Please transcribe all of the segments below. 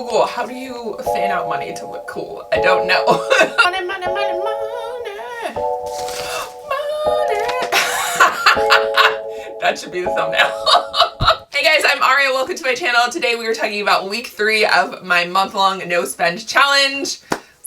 Google, how do you fan out money to look cool? I don't know. Money, money, money, money. Money. That should be the thumbnail. Hey guys, I'm Aria. Welcome to my channel. Today we are talking about week 3 of my month-long no spend challenge.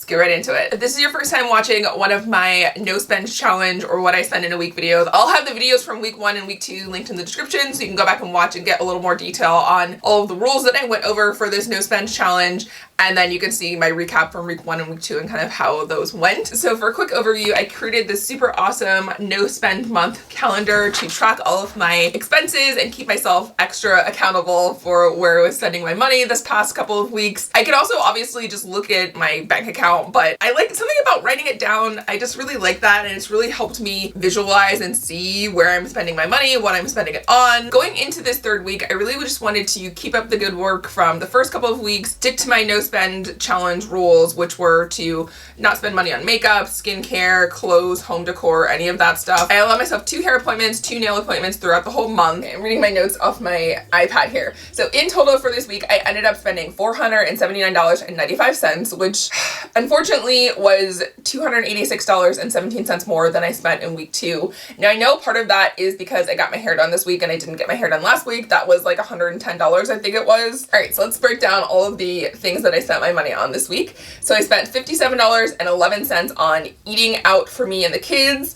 Get right into it. If this is your first time watching one of my no spend challenge or what I spend in a week videos, I'll have the videos from week 1 and week 2 linked in the description so you can go back and watch and get a little more detail on all of the rules that I went over for this no spend challenge. And then you can see my recap from week 1 and week 2 and kind of how those went. So for a quick overview, I created this super awesome no spend month calendar to track all of my expenses and keep myself extra accountable for where I was spending my money this past couple of weeks. I could also obviously just look at my bank account, but I like something about writing it down. I just really like that, and it's really helped me visualize and see where I'm spending my money, what I'm spending it on. Going into this 3rd week, I really just wanted to keep up the good work from the first couple of weeks, stick to my no spend challenge rules, which were to not spend money on makeup, skincare, clothes, home decor, any of that stuff. I allowed myself 2 hair appointments, 2 nail appointments throughout the whole month. I'm reading my notes off my iPad here. So in total for this week, I ended up spending $479.95, which unfortunately was $286.17 more than I spent in week 2. Now I know part of that is because I got my hair done this week and I didn't get my hair done last week. That was like $110, I think it was. All right, so let's break down all of the things that I spent my money on this week. So I spent $57.11 on eating out for me and the kids.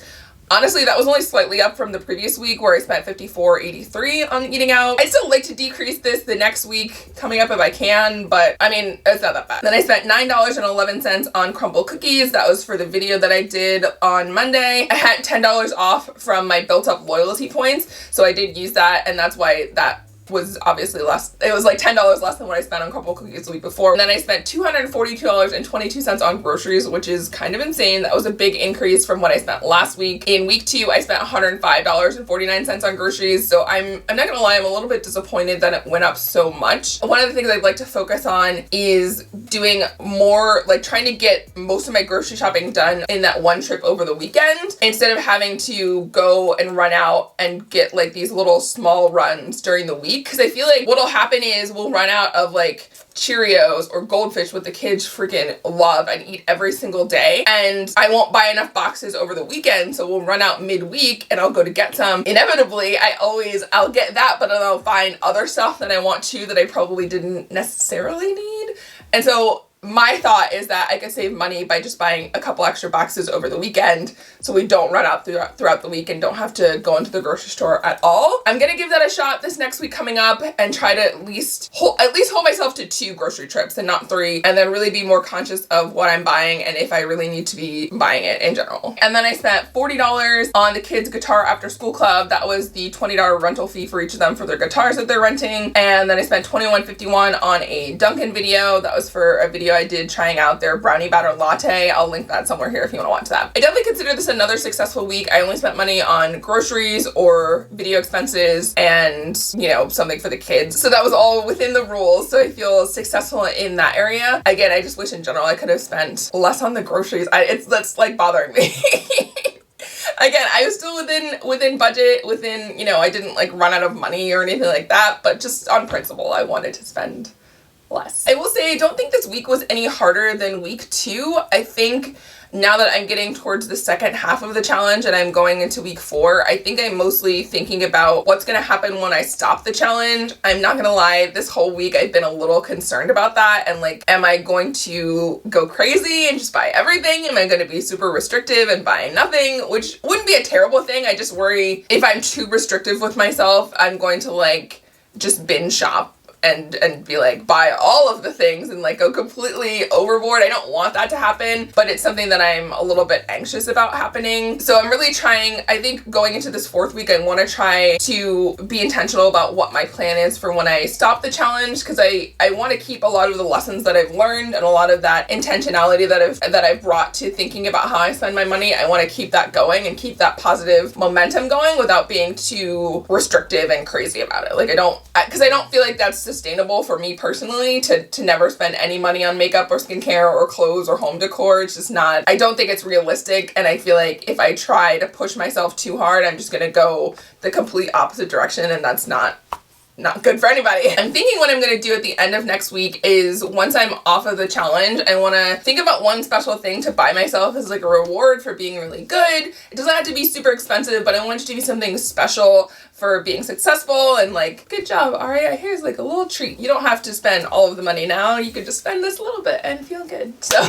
Honestly, that was only slightly up from the previous week where I spent $54.83 on eating out. I'd still like to decrease this the next week coming up if I can, but I mean, it's not that bad. Then I spent $9.11 on crumble cookies. That was for the video that I did on Monday. I had $10 off from my built up loyalty points, so I did use that, and that's why that was obviously less. It was like $10 less than what I spent on crumble cookies the week before. And then I spent $242.22 on groceries, which is kind of insane. That was a big increase from what I spent last week. In week 2, I spent $105.49 on groceries. So I'm not gonna lie, I'm a little bit disappointed that it went up so much. One of the things I'd like to focus on is doing more, like trying to get most of my grocery shopping done in that one trip over the weekend, instead of having to go and run out and get like these little small runs during the week. Because I feel like what'll happen is we'll run out of like Cheerios or Goldfish, what the kids freaking love and eat every single day, and I won't buy enough boxes over the weekend, so we'll run out midweek and I'll go to get some. Inevitably, I'll get that, but then I'll find other stuff that I want to that I probably didn't necessarily need. And so my thought is that I could save money by just buying a couple extra boxes over the weekend so we don't run out throughout the week and don't have to go into the grocery store at all. I'm gonna give that a shot this next week coming up and try to at least hold myself to 2 grocery trips and not 3, and then really be more conscious of what I'm buying and if I really need to be buying it in general. And then I spent $40 on the kids' guitar after school club. That was the $20 rental fee for each of them for their guitars that they're renting. And then I spent $21.51 on a Dunkin' video. That was for a video I did trying out their brownie batter latte. I'll link that somewhere here if you want to watch that. I definitely consider this another successful week. I only spent money on groceries or video expenses and, you know, something for the kids. So that was all within the rules. So I feel successful in that area. Again, I just wish in general I could have spent less on the groceries. That's like bothering me. Again, I was still within budget, you know, I didn't like run out of money or anything like that, but just on principle, I wanted to spend less. I will say I don't think this week was any harder than week 2. I think now that I'm getting towards the second half of the challenge and I'm going into week 4, I think I'm mostly thinking about what's going to happen when I stop the challenge. I'm not going to lie, this whole week I've been a little concerned about that, and like, am I going to go crazy and just buy everything? Am I going to be super restrictive and buying nothing? Which wouldn't be a terrible thing. I just worry if I'm too restrictive with myself, I'm going to like just binge shop and be like, buy all of the things and like go completely overboard. I don't want that to happen, but it's something that I'm a little bit anxious about happening. So I'm really trying, I think going into this 4th week, I want to try to be intentional about what my plan is for when I stop the challenge, because I want to keep a lot of the lessons that I've learned and a lot of that intentionality that I've brought to thinking about how I spend my money. I want to keep that going and keep that positive momentum going without being too restrictive and crazy about it. Like because I don't feel like that's sustainable for me personally to never spend any money on makeup or skincare or clothes or home decor. It's just not, I don't think it's realistic, and I feel like if I try to push myself too hard, I'm just gonna go the complete opposite direction, and that's not not good for anybody. I'm thinking what I'm going to do at the end of next week is once I'm off of the challenge, I want to think about one special thing to buy myself as like a reward for being really good. It doesn't have to be super expensive, but I want it to be something special for being successful and like, good job, Aria, here's like a little treat. You don't have to spend all of the money now. You could just spend this little bit and feel good. So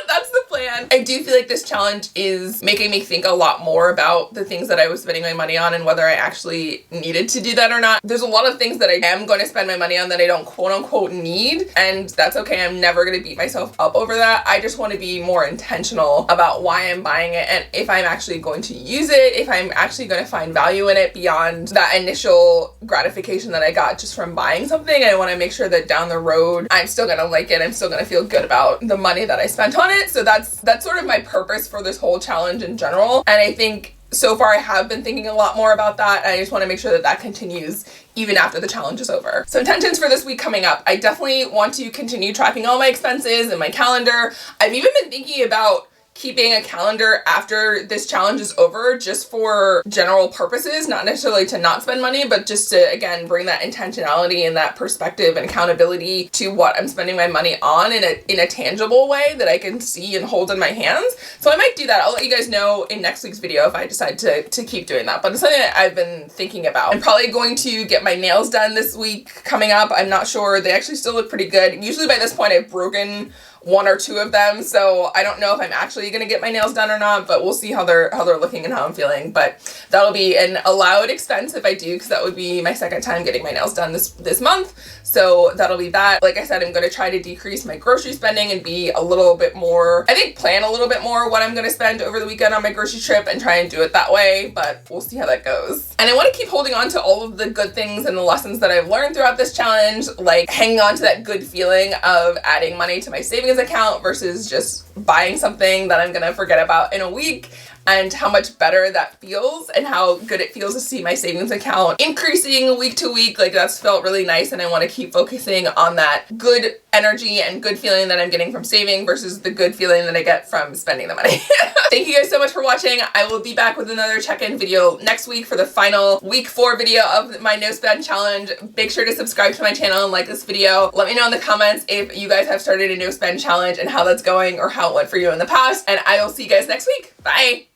that's the plan. I do feel like this challenge is making me think a lot more about the things that I was spending my money on and whether I actually needed to do that or not. There's a lot of things that I am going to spend my money on that I don't quote unquote need, and that's okay. I'm never going to beat myself up over that. I just want to be more intentional about why I'm buying it and if I'm actually going to use it, if I'm actually going to find value in it beyond that initial gratification that I got just from buying something. I want to make sure that down the road I'm still going to like it. I'm still going to feel good about the money that I spent on it. So that's sort of my purpose for this whole challenge in general. And I think so far I have been thinking a lot more about that. And I just want to make sure that that continues even after the challenge is over. So intentions for this week coming up. I definitely want to continue tracking all my expenses in my calendar. I've even been thinking about keeping a calendar after this challenge is over just for general purposes, not necessarily to not spend money, but just to, again, bring that intentionality and that perspective and accountability to what I'm spending my money on in a tangible way that I can see and hold in my hands. So I might do that. I'll let you guys know in next week's video if I decide to keep doing that. But it's something that I've been thinking about. I'm probably going to get my nails done this week coming up. I'm not sure. They actually still look pretty good. Usually by this point I've broken one or two of them, so I don't know if I'm actually gonna get my nails done or not, but we'll see how they're looking and how I'm feeling. But that'll be an allowed expense if I do, because that would be my second time getting my nails done this month. So that'll be that. Like I said, I'm gonna try to decrease my grocery spending and be a little bit more, I think plan a little bit more what I'm gonna spend over the weekend on my grocery trip and try and do it that way, but we'll see how that goes. And I want to keep holding on to all of the good things and the lessons that I've learned throughout this challenge, like hanging on to that good feeling of adding money to my savings account versus just buying something that I'm gonna forget about in a week, and how much better that feels and how good it feels to see my savings account increasing week to week. Like that's felt really nice, and I want to keep focusing on that good energy and good feeling that I'm getting from saving versus the good feeling that I get from spending the money. Thank you guys so much for watching. I will be back with another check-in video next week for the final week 4 video of my no spend challenge. Make sure to subscribe to my channel and like this video. Let me know in the comments if you guys have started a no spend challenge and how that's going or how it went for you in the past. And I will see you guys next week. Bye.